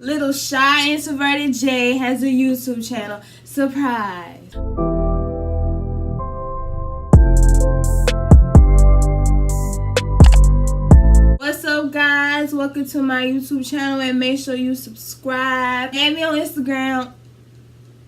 Little shy introverted J has a YouTube channel. Surprise! What's up, guys? Welcome to my YouTube channel, and make sure you subscribe. Add me on Instagram.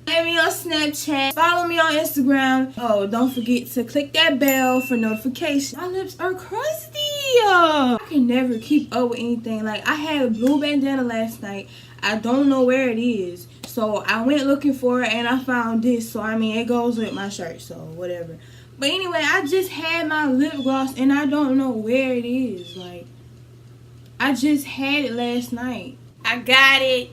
Add me on Snapchat. Follow me on Instagram. Oh, don't forget to click that bell for notifications. My lips are crusty. I can never keep up with anything. Like, I had a blue bandana last night. I don't know where it is. So I went looking for it and I found this. So I mean, it goes with my shirt, so whatever. But anyway, I just had my lip gloss and I don't know where it is. Like, I just had it last night. I got it.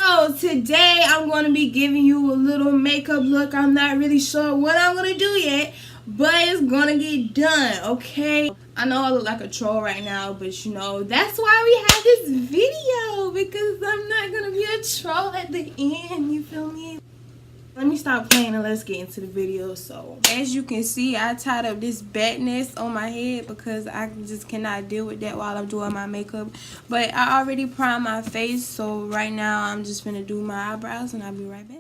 So today I'm going to be giving you a little makeup look. I'm not really sure what I'm going to do yet, but it's going to get done, okay? I know I look like a troll right now, but you know, that's why we have this video, because I'm not going to be a troll at the end, you feel me? Let me stop playing and let's get into the video. So, as you can see, I tied up this bat nest on my head because I just cannot deal with that while I'm doing my makeup. But I already primed my face, so right now I'm just gonna do my eyebrows and I'll be right back.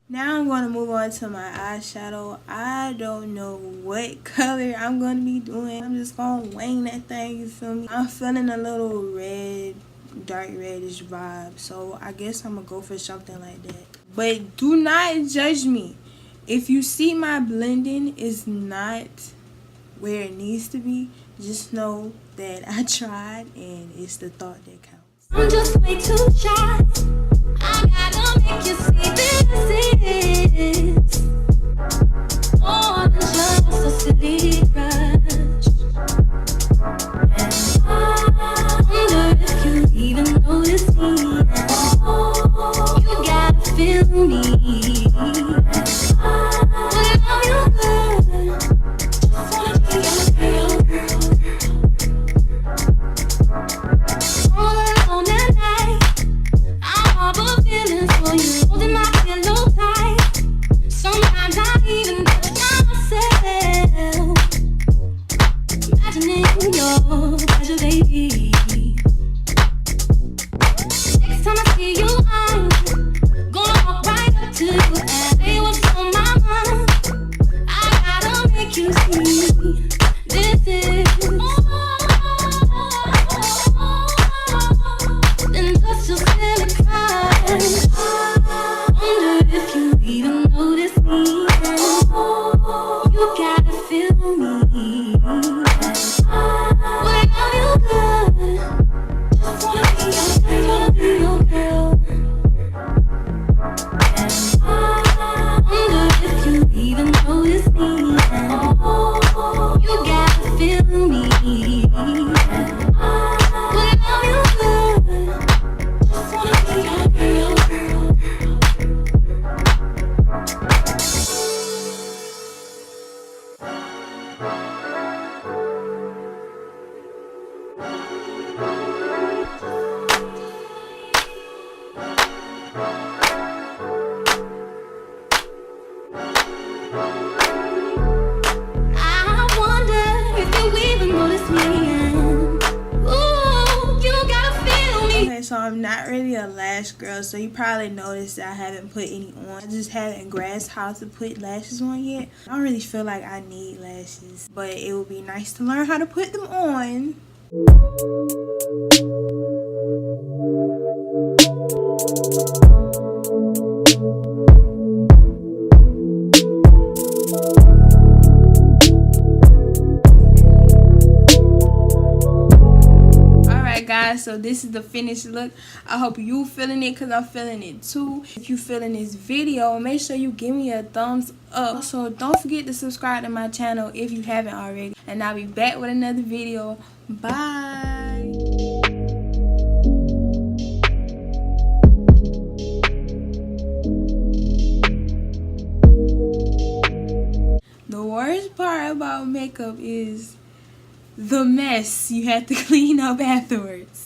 Now I'm going to move on to my eyeshadow. I don't know what color I'm going to be doing. I'm just going to wing that thing, you feel me? I'm feeling a little red, dark reddish vibe. So I guess I'm going to go for something like that. But do not judge me. If you see my blending is not where it needs to be, just know that I tried and it's the thought that counts. I'm just way too shy. I gotta make you see this is more than just a silly crush. And I wonder if you even notice me. You gotta feel me. So I'm not really a lash girl, so you probably noticed that I haven't put any on. I just haven't grasped how to put lashes on yet. I don't really feel like I need lashes, but it would be nice to learn how to put them on. guys, so this is the finished look. I hope you feeling it because I'm feeling it too. If you feeling this video, make sure you give me a thumbs up. So don't forget to subscribe to my channel if you haven't already, and I'll be back with another video. Bye. The worst part about makeup is the mess you have to clean up afterwards.